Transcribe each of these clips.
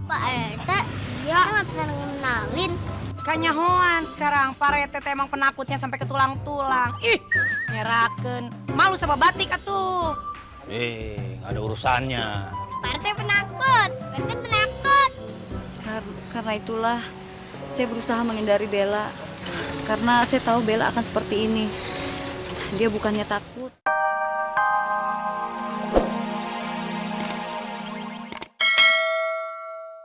Pak RT, ya nggak bisa ngenalin. Kayaknya hoan sekarang, Pak Rete emang penakutnya sampai ke tulang-tulang. Ih, nyeraken. Malu sama batik atuh. Nggak ada urusannya. Pak RT penakut, Pak RT penakut. Karena itulah saya berusaha menghindari Bella. Karena saya tahu Bella akan seperti ini. Dia bukannya takut.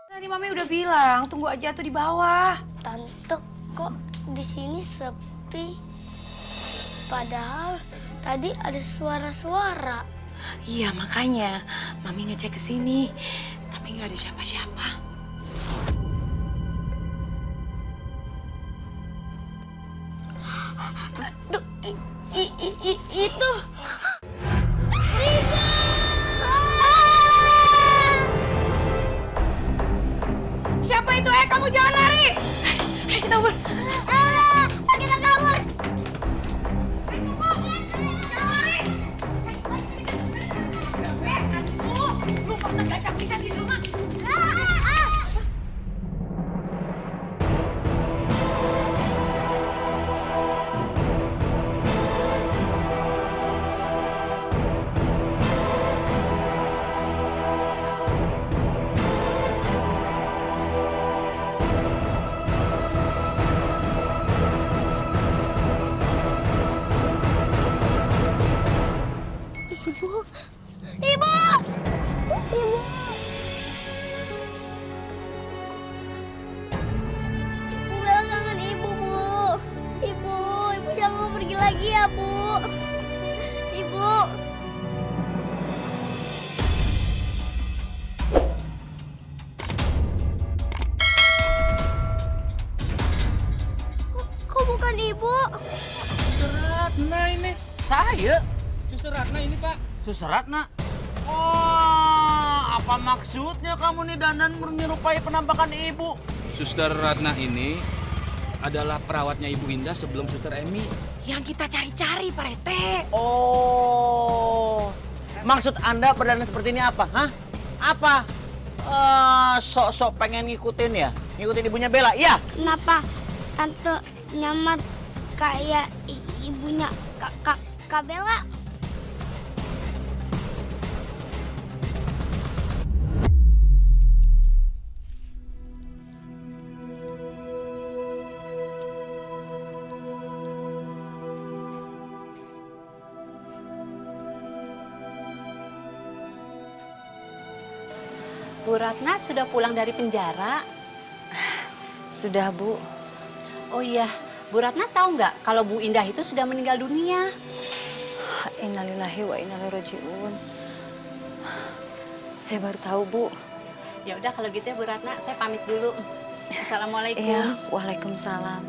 Tadi Mami udah bilang, tunggu aja tuh di bawah. Tante, kok di sini sepi? Padahal tadi ada suara-suara. Iya, makanya Mami ngecek ke sini, tapi nggak ada siapa-siapa. Tuh, itu. Ibu! Siapa itu? Kamu jangan lari! Ayo kita ubah. Kita kabur. Ibu, ibu, ibu. Bella kangen ibu, Bu. Ibu jangan pergi lagi ya, Bu. Ibu. Kok bukan ibu? Suster Ratna ini. Saya? Suster Ratna ini, Pak. Suster Ratna? Oh, apa maksudnya kamu nih dandan menyerupai penampakan ibu? Suster Ratna ini adalah perawatnya Ibu Indah sebelum Suster Emi. Yang kita cari-cari, Pak Rete. Oh, maksud Anda berdandan seperti ini apa? Hah? Apa? Sok-sok pengen ngikutin ya? Ngikutin ibunya Bella, iya? Kenapa tante nyamar kayak ibunya Kak Bella? Bu Ratna sudah pulang dari penjara? Sudah, Bu. Oh iya, Bu Ratna tahu nggak kalau Bu Indah itu sudah meninggal dunia? Innalillahi wa inna ilaihi raji'un. Saya baru tahu, Bu. Ya udah kalau gitu ya Bu Ratna, saya pamit dulu. Assalamualaikum. Iya, waalaikumsalam.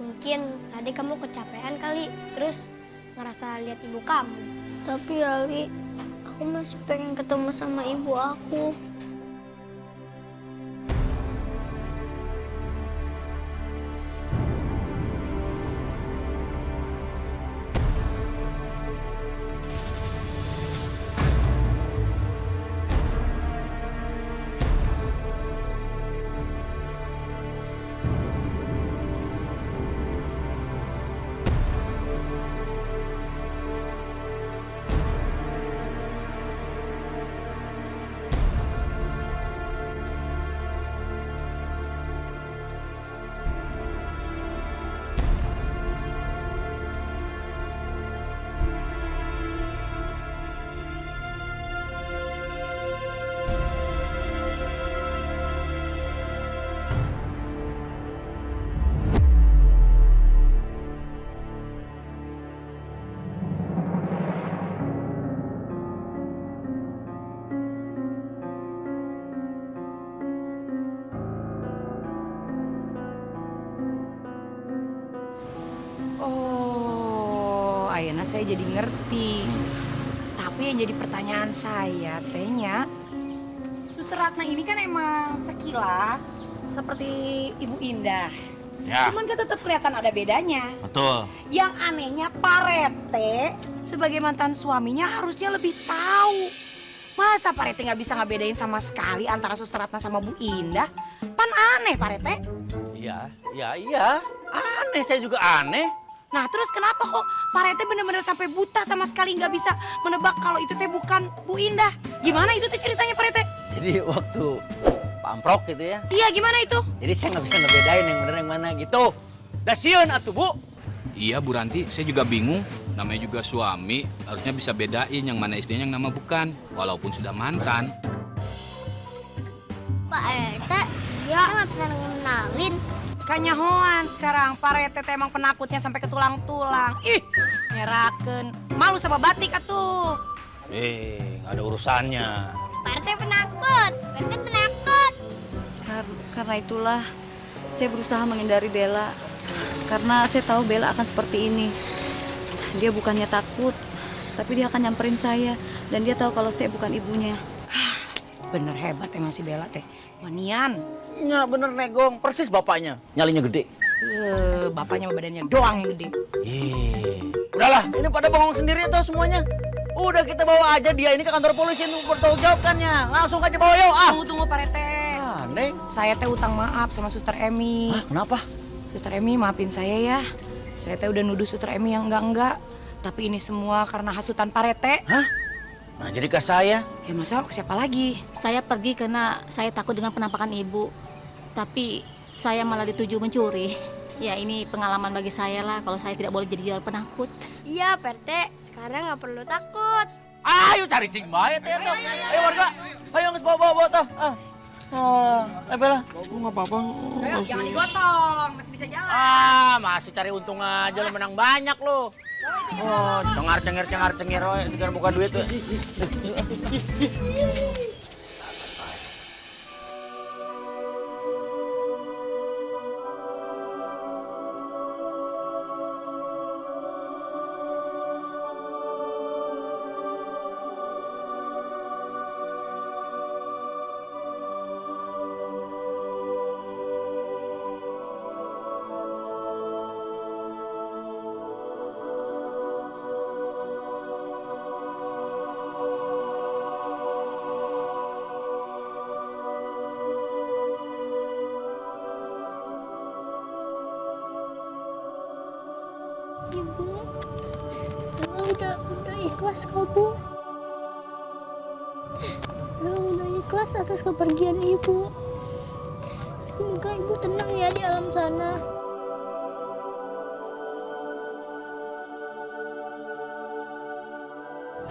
Mungkin tadi kamu kecapean kali, terus ngerasa lihat ibu kamu. Tapi Ali, aku masih pengen ketemu sama ibu aku. Ayeuna saya jadi ngerti. Tapi yang jadi pertanyaan saya, tehnya, Suster Ratna ini kan emang sekilas seperti Ibu Indah. Ya. Cuman kan tetap kelihatan ada bedanya. Betul. Yang anehnya Pak Rete sebagai mantan suaminya harusnya lebih tahu Masa Pak Rete nggak bisa ngebedain sama sekali antara Suster Ratna sama Bu Indah? Pan aneh Pak Rete. Iya. Aneh, saya juga aneh. Nah terus kenapa kok Pak Rete bener-bener sampai buta sama sekali nggak bisa menebak kalau itu teh bukan Bu Indah? Gimana itu teh ceritanya Pak Rete? Jadi waktu Pak Amprok gitu ya. Iya gimana itu? Jadi saya nggak bisa ngebedain yang bener yang mana gitu. Dah sieun atuh Bu. Iya Bu Ranti, saya juga bingung. Namanya juga suami, harusnya bisa bedain yang mana istrinya yang nama bukan, walaupun sudah mantan. Pak RT, ya nggak bisa ngenalin. Kanyahoan sekarang Pak Rete teh emang penakutnya sampai ke tulang-tulang. Ih, nyeraken. Malu sama batik atuh. Nggak ada urusannya. Pak RT penakut, Pak RT penakut. Karena itulah saya berusaha menghindari Bella. Karena saya tahu Bella akan seperti ini. Dia bukannya takut, tapi dia akan nyamperin saya. Dan dia tahu kalau saya bukan ibunya. Bener hebat emang si Bella teh. Wanian. Ya bener negong, persis bapaknya. Nyalinya gede. Bapaknya badannya doang yang gede. Udahlah, ini pada bengong sendiri atau semuanya. Udah kita bawa aja dia ini ke kantor polisi untuk bertanggung jawabkannya. Langsung aja bawa yuk. Tunggu Pak Rete. Neng. Saya teh utang maaf sama Suster Emi. Kenapa? Suster Emi maafin saya ya. Saya teh udah nuduh Suster Emi yang enggak. Tapi ini semua karena hasutan Pak Rete. Hah? Nah jadi ke saya. Ya masa ke siapa lagi? Saya pergi karena saya takut dengan penampakan ibu. Tapi saya malah dituju mencuri. Ya ini pengalaman bagi saya lah kalau saya tidak boleh jadi jual penakut. Iya Pak RT, sekarang nggak perlu takut. Ayo cari cing bae teh tuh. Ayo warga. Ayo nges bawa tuh. Bella, lu nggak apa-apa. Ayo, jangan digotong, masih bisa jalan. Masih cari untung aja lu menang banyak lu. Cengar-cengir, dengan buka duit tuh. Ibu, Bella udah ikhlas kok Bu. Bella udah ikhlas atas kepergian Ibu. Semoga Ibu tenang ya di alam sana.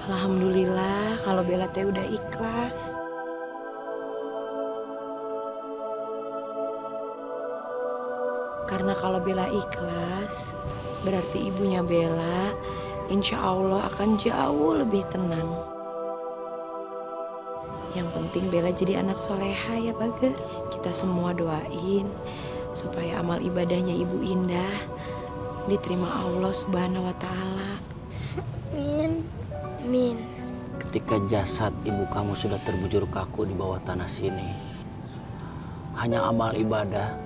Alhamdulillah kalau Bella teh udah ikhlas. Karena kalau Bella ikhlas, berarti ibunya Bella insya Allah akan jauh lebih tenang. Yang penting Bella jadi anak soleha ya Bager. Kita semua doain supaya amal ibadahnya Ibu Indah diterima Allah Subhanahu wa Ta'ala. Amin. Amin. Ketika jasad ibu kamu sudah terbujur kaku di bawah tanah sini, hanya amal ibadah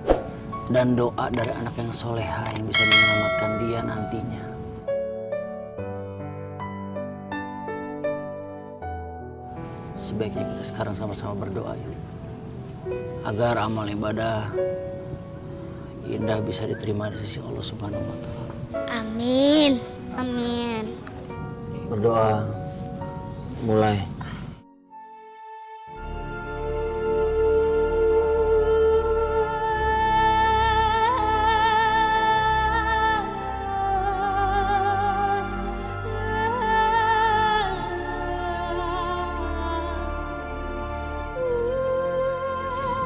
dan doa dari anak yang soleha yang bisa menyelamatkan dia nantinya. Sebaiknya kita sekarang sama-sama berdoa ya, agar amal ibadah Indah bisa diterima di sisi Allah Subhanahu wa Ta'ala. Amin. Amin. Berdoa mulai.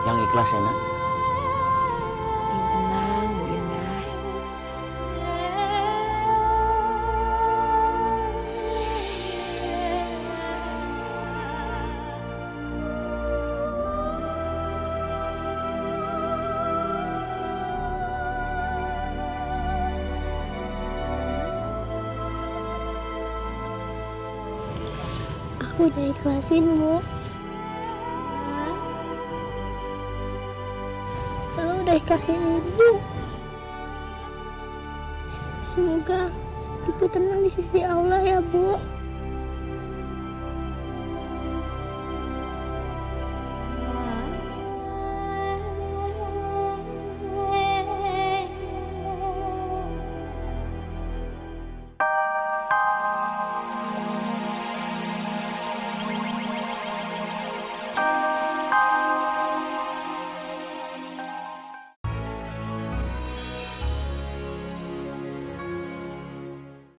Yang ikhlas ya nak. Sing tenang Bu Indah. Aku udah ikhlasin Bu. Aku udah ikhlasin Ibu. Semoga Ibu tenang di sisi Allah ya Bu.